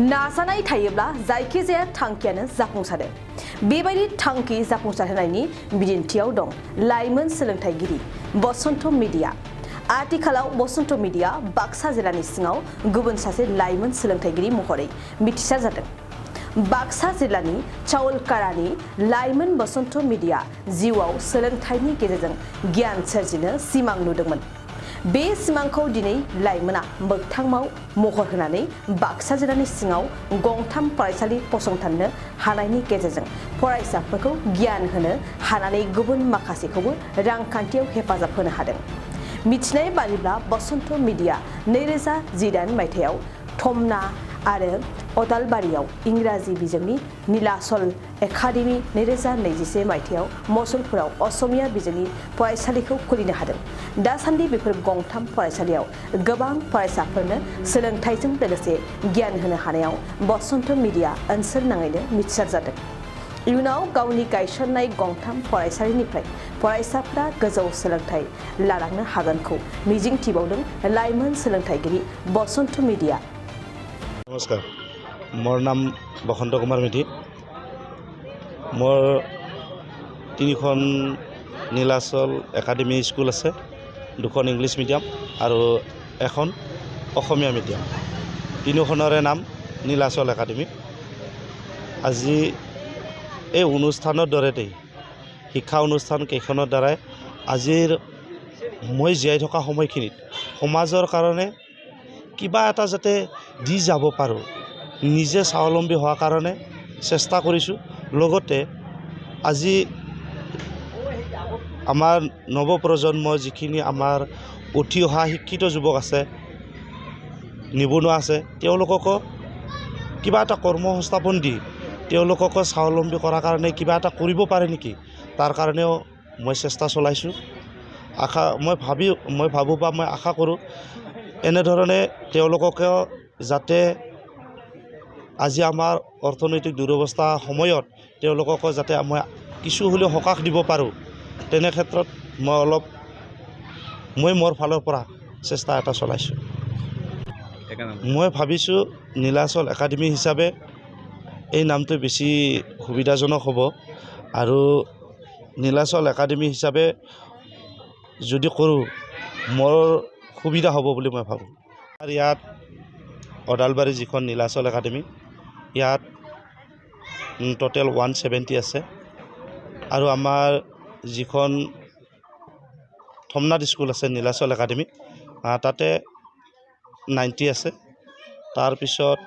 नाजानाय थायोब्ला जायखिजाया थांखियानो जाफुंसारो बेबायदि थांखि जाफुंसारहोनायनि बिदिन्थियाव दं लाइमोन सोलोंथाइगिरि बसन्त मिडिया आथिखालाव बसन्त मिडिया बाक्सा जिल्लानि सिङाव गुबुन सासे लाइमोन सोलोंथाइगिरि महरै मिथिसार जादों बाक्सा जिल्लानि चावलकारानि लाइमोन बसन्त मिडिया जिउआव सोलोंथाइनि गेजेरजों गियान सोरजिनो सिमां नुदोंमोन बे सिमांखौ दिनै लाइमोना मोगथाङाव महर होनानै बाक्सा जिल्लानि सिङाव गंथाम फरायसालि फसंथाननो हानायनि गेजेरजों फरायसाफोरखौ गियान होनो हानानै गुबुन माखासेखौबो रांखान्थियाव हेफाजाब होनो हादों मिथिनाय बादिब्ला बसन्त मिडिया 2018 मायथाइयाव थमना आरो अदालबारियाव इंराजि बिजोंनि नीलाचल एकाडेमी 2021 मायथाइयाव मसलपुराव असमिया बिजोंनि फरायसालिखौ खुलिनो हादों दासान्दि बेफोर गंथाम फरायसालियाव गोबां फरायसाफोरनो सोलोंथाइजों लोगोसे गियान होनो हानायाव बसन्त मिडिया ओनसोल नाङैनो मिथिसार जादों इयुनाव गावनि गायसननाय गंथाम फरायसालिनिफ्राय फरायसाफोरा गोजौ सोलोंथाइ लालांनो हागोनखौ मिजिंथिबावदों लाइमोन सोलोंथाइगिरि बसन्त मिडिया नमस्कार मोर नाम बसন্ত कुमार मेधि मोर 3খন নীলাচল একাডেমি স্কুল আছে 2খন ইংলিছ মিডিয়াম আৰু এখন অসমীয়া মিডিয়াম তিনিখনৰে নাম নীলাচল একাডেমি আজি এই অনুষ্ঠানৰ দৰেতেই শিক্ষা অনুষ্ঠান কেইখনৰ দ্বাৰাই আজিৰ মই জীয়াই থকা সময়খিনিত সমাজৰ কাৰণে কিবা এটা যাতে দি যাব পাৰোঁ নিজে স্বাৱলম্বী হোৱাৰ কাৰণে চেষ্টা কৰিছোঁ লগতে আজি আমাৰ নৱপ্ৰজন্ম যিখিনি আমাৰ উঠি অহা শিক্ষিত যুৱক আছে নিবনুৱা আছে তেওঁলোককো কিবা এটা কৰ্মসংস্থাপন দি তেওঁলোককো স্বাৱলম্বী কৰাৰ কাৰণে কিবা এটা কৰিব পাৰে নেকি তাৰ কাৰণেও মই চেষ্টা চলাইছোঁ মই ভাবোঁ বা মই আশা কৰোঁ এনেধৰণে তেওঁলোককে যাতে আজি আমাৰ অৰ্থনৈতিক দুৰৱস্থা সময়ত তেওঁলোককো যাতে মই কিছু হ'লেও সকাহ দিব পাৰোঁ তেনে ক্ষেত্ৰত মই মোৰ ফালৰ পৰা চেষ্টা এটা চলাইছোঁ মই ভাবিছোঁ নীলাচল একাডেমি হিচাপে এই নামটো বেছি সুবিধাজনক হ'ব আৰু নীলাচল একাডেমি হিচাপে যদি কৰোঁ মোৰ সুবিধা হ'ব বুলি মই ভাবোঁ আৰু ইয়াত অদালবাৰী যিখন নীলাচল একাডেমি ইয়াত টোটেল 170 আছে আৰু আমাৰ যিখন থমনাথ স্কুল আছে নীলাচল একাডেমি তাতে 90 আছে তাৰপিছত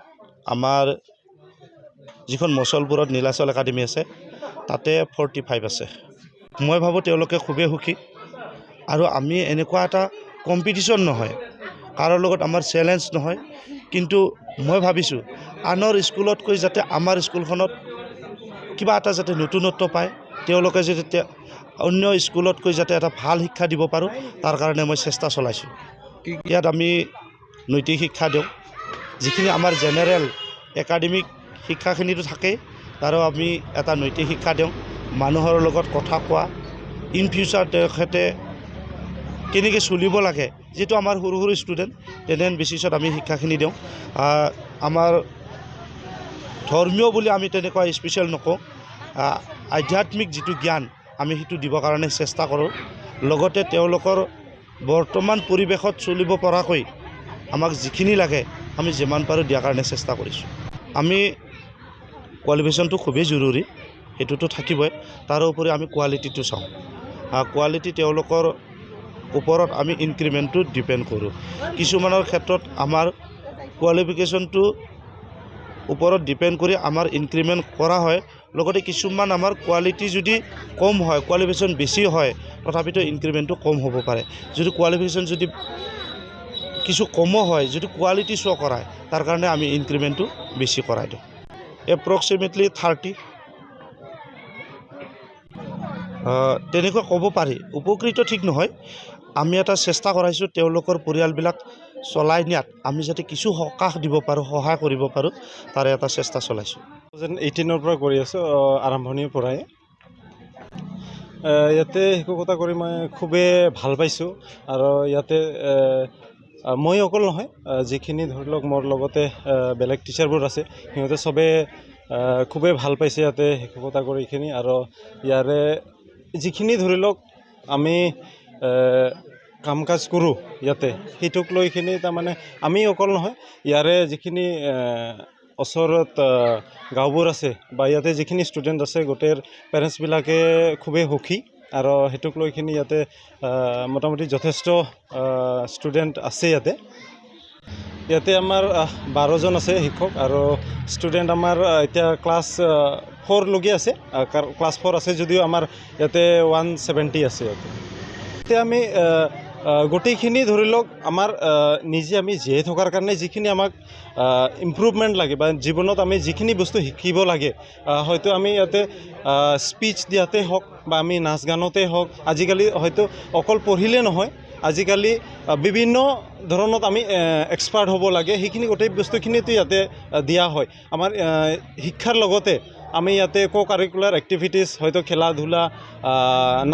আমাৰ যিখন মচলপুৰত নীলাচল একাডেমি আছে তাতে 45 আছে মই ভাবোঁ তেওঁলোকে খুবেই সুখী আৰু আমি এনেকুৱা এটা কম্পিটিশ্যন নহয় কাৰো লগত আমাৰ চেলেঞ্জ নহয় কিন্তু মই ভাবিছোঁ আনৰ স্কুলতকৈ যাতে আমাৰ স্কুলখনত কিবা এটা যাতে নতুনত্ব পায় তেওঁলোকে যাতে অন্য স্কুলতকৈ যাতে এটা ভাল শিক্ষা দিব পাৰোঁ তাৰ কাৰণে মই চেষ্টা চলাইছোঁ ইয়াত আমি নৈতিক শিক্ষা দিওঁ যিখিনি আমাৰ জেনেৰেল একাডেমিক শিক্ষাখিনিতো থাকেই তাৰো আমি এটা নৈতিক শিক্ষা দিওঁ মানুহৰ লগত কথা কোৱা ইন ফিউচাৰ তেখেতে কেনেকৈ চলিব লাগে যেটো আমাৰ সৰু সৰু ষ্টুডেণ্ট তেনে বেচিছত আমি শিক্ষাখিনি দিওঁ আমাৰ ধৰ্মীয় বুলি আমি তেনেকুৱা স্পেচিয়েল নকওঁ আধ্যাত্মিক যিটো জ্ঞান আমি সেইটো দিবৰ কাৰণে চেষ্টা কৰোঁ লগতে তেওঁলোকৰ বৰ্তমান পৰিৱেশত চলিব পৰাকৈ আমাক যিখিনি লাগে আমি যিমান পাৰোঁ দিয়াৰ কাৰণে চেষ্টা কৰিছোঁ আমি কোৱালিফিকেশ্যনটো খুবেই জৰুৰী সেইটোতো থাকিবই তাৰোপৰি আমি কোৱালিটিটো চাওঁ কোৱালিটি তেওঁলোকৰ ওপৰত আমি ইনক্ৰিমেণ্টটো ডিপেণ্ড কৰোঁ কিছুমানৰ ক্ষেত্ৰত আমাৰ কোৱালিফিকেশ্যনটো ওপৰত ডিপেণ্ড কৰি আমাৰ ইনক্ৰিমেণ্ট কৰা হয় লগতে কিছুমান আমাৰ কোৱালিটি যদি কম হয় কোৱালিফিকেশ্যন বেছি হয় তথাপিতো ইনক্ৰিমেণ্টটো কম হ'ব পাৰে যদি কোৱালিফিকেশ্যন যদি কিছু কমো হয় যদি কোৱালিটি শ্ব' কৰায় তাৰ কাৰণে আমি ইনক্ৰিমেণ্টটো বেছি কৰাই দিওঁ এপ্ৰক্সিমেটলি 30 তেনেকুৱা ক'ব পাৰি উপকৃত ঠিক নহয় আমি এটা চেষ্টা কৰাইছোঁ তেওঁলোকৰ পৰিয়ালবিলাক চলাই নিয়াত আমি যাতে কিছু সকাহ দিব পাৰোঁ সহায় কৰিব পাৰোঁ তাৰে এটা চেষ্টা চলাইছোঁ 2018 পৰা কৰি আছোঁ আৰম্ভণিৰ পৰাই ইয়াতে শিক্ষকতা কৰি মই খুবেই ভাল পাইছোঁ আৰু ইয়াতে মই অকল নহয় যিখিনি ধৰি লওক মোৰ লগতে বেলেগ টিচাৰবোৰ আছে সিহঁতে চবে খুবেই ভাল পাইছে ইয়াতে শিক্ষকতা কৰি এইখিনি আৰু ইয়াৰে যিখিনি ধৰি লওক আমি কাম কাজ কৰোঁ ইয়াতে সেইটোক লৈখিনি তাৰমানে আমি অকল নহয় ইয়াৰে যিখিনি ওচৰত গাঁওবোৰ আছে বা ইয়াতে যিখিনি ষ্টুডেণ্ট আছে গোটেই পেৰেণ্টছবিলাকে খুবেই সুখী আৰু সেইটোক লৈখিনি ইয়াতে মোটামুটি যথেষ্ট ষ্টুডেণ্ট আছে ইয়াতে আমাৰ 12জন আছে শিক্ষক আৰু ষ্টুডেণ্ট আমাৰ এতিয়া ক্লাছ 4 লৈকে আছে ক্লাছ 4 আছে যদিও আমাৰ ইয়াতে 170 আছে এতিয়া আমি গোটেইখিনি ধৰি লওক আমাৰ নিজে আমি জীয়াই থকাৰ কাৰণে যিখিনি আমাক ইম্প্ৰুভমেণ্ট লাগে বা জীৱনত আমি যিখিনি বস্তু শিকিব লাগে হয়তো আমি ইয়াতে স্পীচ দিয়াতে হওক বা আমি নাচ গানতে হওক আজিকালি হয়তো অকল পঢ়িলে নহয় আজিকালি বিভিন্ন ধৰণত আমি এক্সপাৰ্ট হ'ব লাগে সেইখিনি গোটেই বস্তুখিনিতো ইয়াতে দিয়া হয় আমাৰ শিক্ষাৰ লগতে আমি ইয়াতে কাৰিকুলাৰ এক্টিভিটিছ হয়তো খেলা ধূলা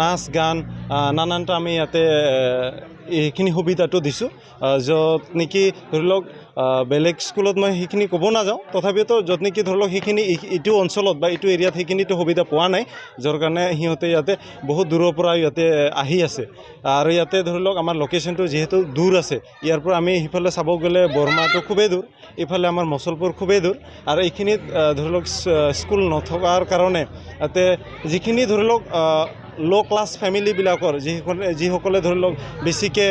নাচ গান নানানটা আমি ইয়াতে এইখিনি সুবিধাটো দিছোঁ য'ত নেকি ধৰি লওক বেলেগ স্কুলত মই সেইখিনি ক'ব নাযাওঁ তথাপিতো য'ত নেকি ধৰি লওক সেইখিনি এইটো অঞ্চলত বা এইটো এৰিয়াত সেইখিনিতো সুবিধা পোৱা নাই যাৰ কাৰণে সিহঁতে ইয়াতে বহুত দূৰৰ পৰা ইয়াতে আহি আছে আৰু ইয়াতে ধৰি লওক আমাৰ লোকেশ্যনটো যিহেতু দূৰ আছে ইয়াৰ পৰা আমি সিফালে চাব গ'লে বৰমাটো খুবেই দূৰ ইফালে আমাৰ মচলপুৰ খুবেই দূৰ আৰু এইখিনিত ধৰি লওক স্কুল নথকাৰ কাৰণে ইয়াতে যিখিনি ধৰি লওক ল' ক্লাছ ফেমিলিবিলাকৰ যিসকলে ধৰি লওক বেছিকৈ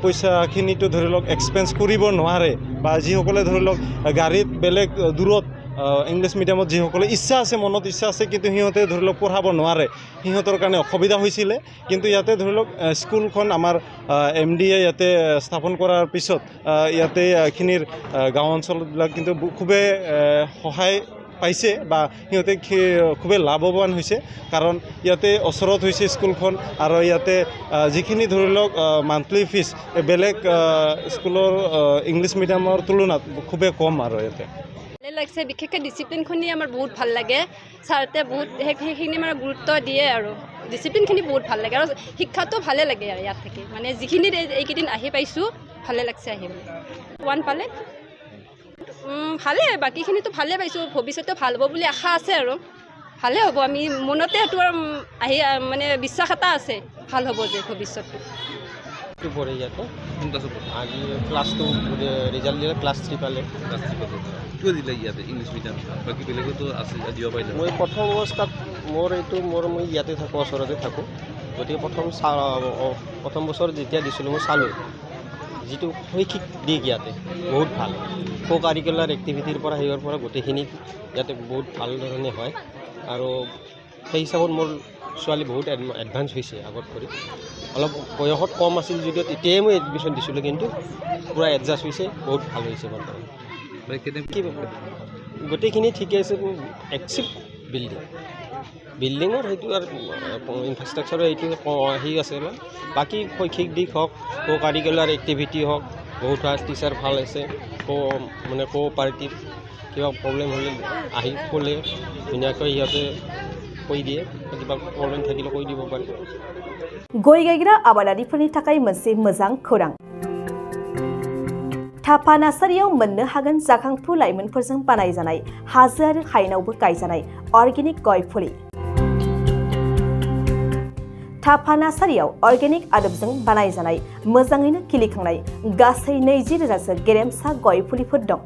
পইচাখিনিতো ধৰি লওক এক্সপেঞ্চ কৰিব নোৱাৰে বা যিসকলে ধৰি লওক গাড়ীত বেলেগ দূৰত ইংলিছ মিডিয়ামত যিসকলে ইচ্ছা আছে মনত ইচ্ছা আছে কিন্তু সিহঁতে ধৰি লওক পঢ়াব নোৱাৰে সিহঁতৰ কাৰণে অসুবিধা হৈছিলে কিন্তু ইয়াতে ধৰি লওক স্কুলখন আমাৰ MDয়ে ইয়াতে স্থাপন কৰাৰ পিছত ইয়াতে এইখিনিৰ গাঁও অঞ্চলবিলাক কিন্তু খুবেই সহায় পাইছে বা সিহঁতে খুবেই লাভৱান হৈছে কাৰণ ইয়াতে ওচৰত হৈছে স্কুলখন আৰু ইয়াতে যিখিনি ধৰি লওক মান্থলি ফিজ বেলেগ স্কুলৰ ইংলিছ মিডিয়ামৰ তুলনাত খুবেই কম আৰু ইয়াতে ভালে লাগছে বিশেষকৈ ডিচিপ্লিনখিনি আমাৰ বহুত ভাল লাগে ছাৰতে বহুত সেইখিনি মানে গুৰুত্ব দিয়ে আৰু ডিচিপ্লিনখিনি বহুত ভাল লাগে আৰু শিক্ষাটো ভালে লাগে আৰু ইয়াত থাকি মানে যিখিনি এইকেইদিন আহি পাইছোঁ ভালে লাগছে আহি ওৱান পালে ভালে বাকীখিনিতো ভালে পাইছোঁ ভৱিষ্যতে ভাল হ'ব বুলি আশা আছে আৰু ভালে হ'ব আমি মনতে সেইটো আহি মানে বিশ্বাস এটা আছে ভাল হ'ব যে ভৱিষ্যতটো পড়ে ইয়াতে আজি ক্লাছ 2 ৰিজাল্ট দিলে ক্লাছ 3 পালে কিয় দিলে ইয়াতে ইংলিছ মিডিয়াম বাকী বেলেগতো আছে দিব পাৰিলে মই প্ৰথম অৱস্থাত মই ইয়াতে থাকোঁ ওচৰতে থাকোঁ গতিকে প্ৰথম বছৰ যেতিয়া দিছিলোঁ মই চালোঁ যিটো শৈক্ষিক দিশ ইয়াতে বহুত ভাল কাৰিকুলাৰ এক্টিভিটিৰ পৰা সেইৰ পৰা গোটেইখিনি ইয়াতে বহুত ভাল ধৰণে হয় আৰু সেই হিচাপত মোৰ ছোৱালী বহুত এডভান্স হৈছে আগত কৰি অলপ বয়সত কম আছিল যদিও তেতিয়াই মই এডমিশ্যন দিছিলোঁ কিন্তু পূৰা এডজাষ্ট হৈছে বহুত ভাল হৈছে বৰ্তমান গোটেইখিনি ঠিকে আছে এক্সেপ্ট বিল্ডিঙৰ সেইটো আৰু ইনফ্ৰাষ্ট্ৰাকচাৰৰ এইটো হেৰি আছে বাকী শৈক্ষিক দিশ হওক কাৰিকুলাৰ এক্টিভিটি হওক বহুত টিচাৰ ভাল আছে মানে কোঅপাৰেটিভ কিবা প্ৰব্লেম হ'লে আহি ক'লে ধুনীয়াকৈ সিহঁতে কৈ দিয়ে কিবা प्रब्लेम থাকিলে কৈ দিব পাৰে गय गायग्रा आबादारिफोरनि थाखाय मोनसे मोजां खौरां थापा नार्सारियाव मोननो हागोन जाखांफु लाइमोनफोरजों बानायजानाय हाजो आरो हायेनावबो गायजानाय अर्गेनिक गय फुलि थापा नार्सारियाव अर्गेनिक आदबजों बानायजानाय मोजाङैनो खिलिखांनाय गासै 20,000सो गेरेमसा गय फुलिफोर दं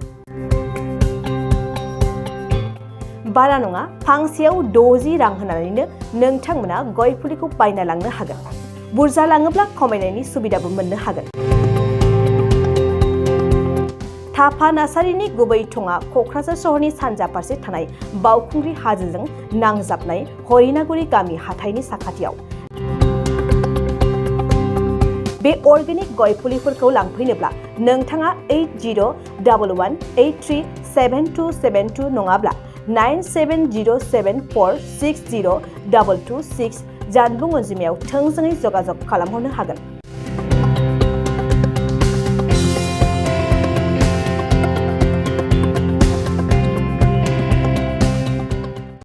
बारा नङा फांसेयाव 60 रां होनानैनो नोंथांमोना गय फुलिखौ बायना लांनो हागोन बुरजा लाङोब्ला खमायनायनि सुबिदाबो मोननो हागोन थापा नार्सारिनि गुबै थङा क'क्राझार सहरनि सानजा फारसे थानाय बावखुंग्रि हाजोजों नांजाबनाय हरिनागुरि गामि हाथाइनि साखाथियाव बे अर्गेनिक गय फुलिफोरखौ लांफैनोब्ला नोंथाङा 8011837272 नङाब्ला 9707460226 जानबुं अनजिमायाव थोंजोङै जगाजग खालामहरनो हागोन